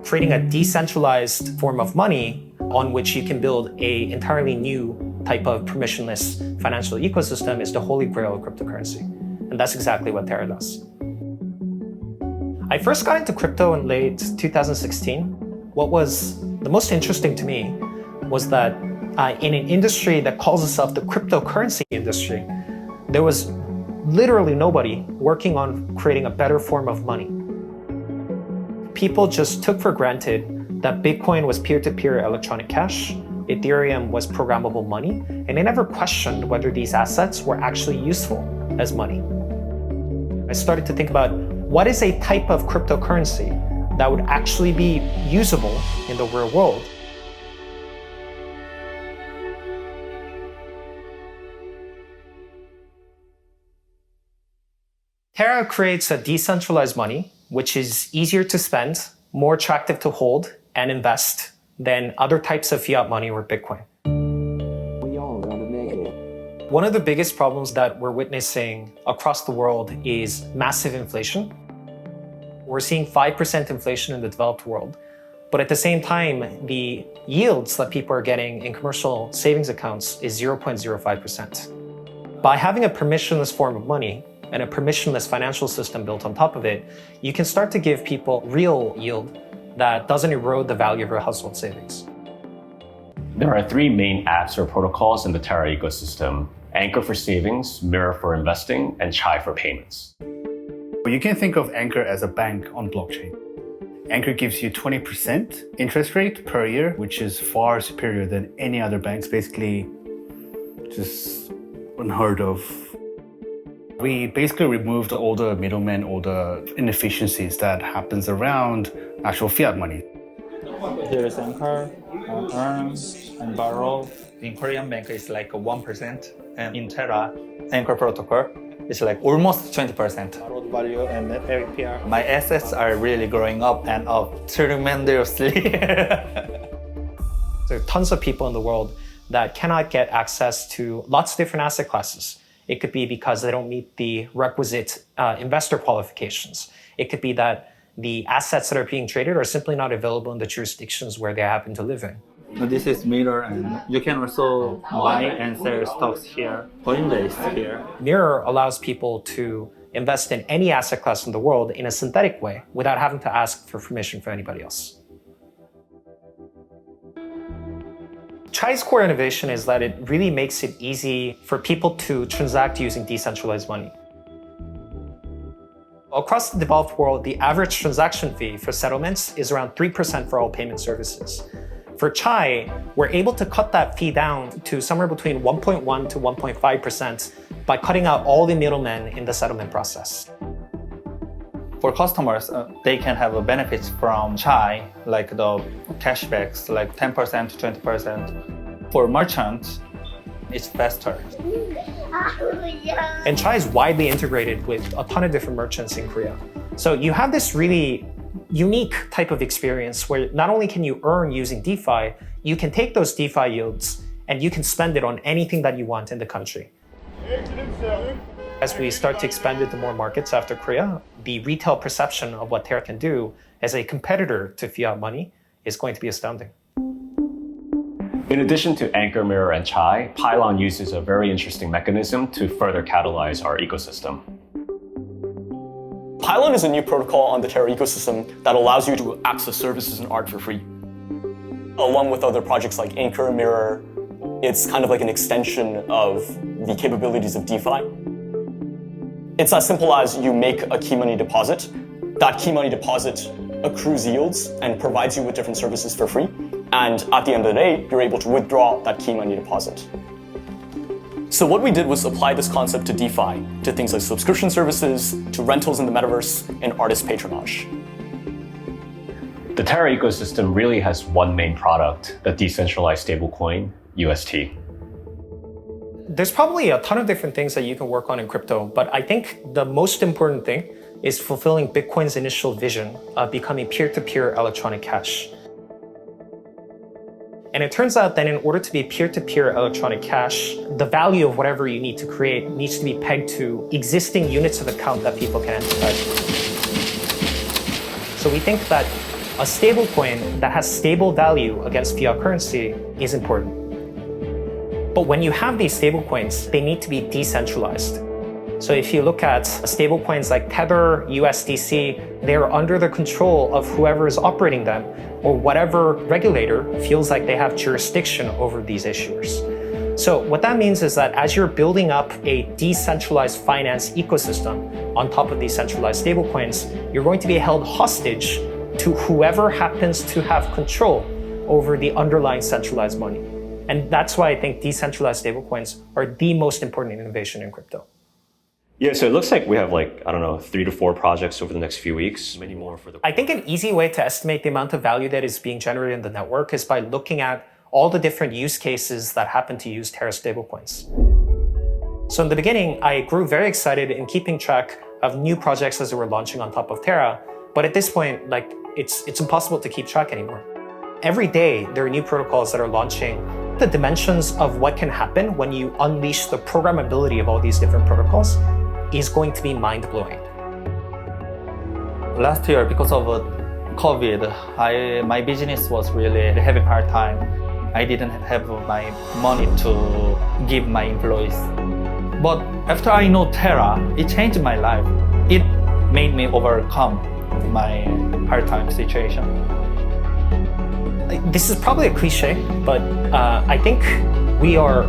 creating a decentralized form of money on which you can build an entirely new type of permissionless financial ecosystem is the holy grail of cryptocurrency. And that's exactly what Terra does. I first got into crypto in late 2016. What was the most interesting to me was that in an industry that calls itself the cryptocurrency industry, there was literally nobody working on creating a better form of money. People just took for granted that Bitcoin was peer-to-peer electronic cash, Ethereum was programmable money, and they never questioned whether these assets were actually useful as money. I started to think about what is a type of cryptocurrency that would actually be usable in the real world. Terra creates a decentralized money, which is easier to spend, more attractive to hold and invest than other types of fiat money or Bitcoin. We all gotta make it. One of the biggest problems that we're witnessing across the world is massive inflation. We're seeing 5% inflation in the developed world, but at the same time, the yields that people are getting in commercial savings accounts is 0.05%. By having a permissionless form of money and a permissionless financial system built on top of it, you can start to give people real yield that doesn't erode the value of your household savings. There are three main apps or protocols in the Terra ecosystem: Anchor for savings, Mirror for investing, and Chai for payments. You can think of Anchor as a bank on blockchain. Anchor gives you 20% interest rate per year, which is far superior than any other banks, basically just unheard of. We basically removed all the middlemen, all the inefficiencies that happens around actual fiat money. Here is Anchor, Earn, and Borrow. In Korean bank, it's like 1%, and in Terra, Anchor protocol, it's like almost 20%. Borrowed value and net APR. My assets are really growing up and up tremendously. There are tons of people in the world that cannot get access to lots of different asset classes. It could be because they don't meet the requisite investor qualifications. It could be that the assets that are being traded are simply not available in the jurisdictions where they happen to live in. This is Mirror, and you can also buy and sell stocks here, Coinbase here. Mirror allows people to invest in any asset class in the world in a synthetic way without having to ask for permission from anybody else. Chai's core innovation is that it really makes it easy for people to transact using decentralized money. Across the developed world, the average transaction fee for settlements is around 3% for all payment services. For Chai, we're able to cut that fee down to somewhere between 1.1 to 1.5% by cutting out all the middlemen in the settlement process. For customers, they can have benefits from Chai, like the cashbacks, like 10% to 20%. For merchants, it's faster. And Chai is widely integrated with a ton of different merchants in Korea. So you have this really unique type of experience where not only can you earn using DeFi, you can take those DeFi yields and you can spend it on anything that you want in the country. As we start to expand into more markets after Korea, the retail perception of what Terra can do as a competitor to fiat money is going to be astounding. In addition to Anchor, Mirror, and Chai, Pylon uses a very interesting mechanism to further catalyze our ecosystem. Pylon is a new protocol on the Terra ecosystem that allows you to access services and art for free. Along with other projects like Anchor, Mirror, it's kind of like an extension of the capabilities of DeFi. It's as simple as you make a key money deposit. That key money deposit accrues yields and provides you with different services for free. And at the end of the day, you're able to withdraw that key money deposit. So what we did was apply this concept to DeFi, to things like subscription services, to rentals in the metaverse, and artist patronage. The Terra ecosystem really has one main product, the decentralized stablecoin, UST. There's probably a ton of different things that you can work on in crypto, but I think the most important thing is fulfilling Bitcoin's initial vision of becoming peer-to-peer electronic cash. And it turns out that in order to be peer-to-peer electronic cash, the value of whatever you need to create needs to be pegged to existing units of account that people can enter. So we think that a stablecoin that has stable value against fiat currency is important. But when you have these stablecoins, they need to be decentralized. So if you look at stablecoins like Tether, USDC, they're under the control of whoever is operating them or whatever regulator feels like they have jurisdiction over these issuers. So what that means is that as you're building up a decentralized finance ecosystem on top of these centralized stablecoins, you're going to be held hostage to whoever happens to have control over the underlying centralized money. And that's why I think decentralized stablecoins are the most important innovation in crypto. Yeah, so it looks like we have 3 to 4 projects over the next few weeks, many more for the... I think an easy way to estimate the amount of value that is being generated in the network is by looking at all the different use cases that happen to use Terra stablecoins. So in the beginning, I grew very excited in keeping track of new projects as they were launching on top of Terra. But at this point, it's impossible to keep track anymore. Every day, there are new protocols that are launching. The dimensions of what can happen when you unleash the programmability of all these different protocols is going to be mind-blowing. Last year, because of COVID, my business was really having a hard time. I didn't have my money to give my employees. But after I know Terra, it changed my life. It made me overcome my hard time situation. This is probably a cliche, but I think we are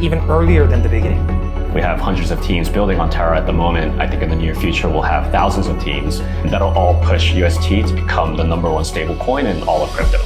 even earlier than the beginning. We have hundreds of teams building on Terra at the moment. I think in the near future, we'll have thousands of teams that'll all push UST to become the #1 stablecoin in all of crypto.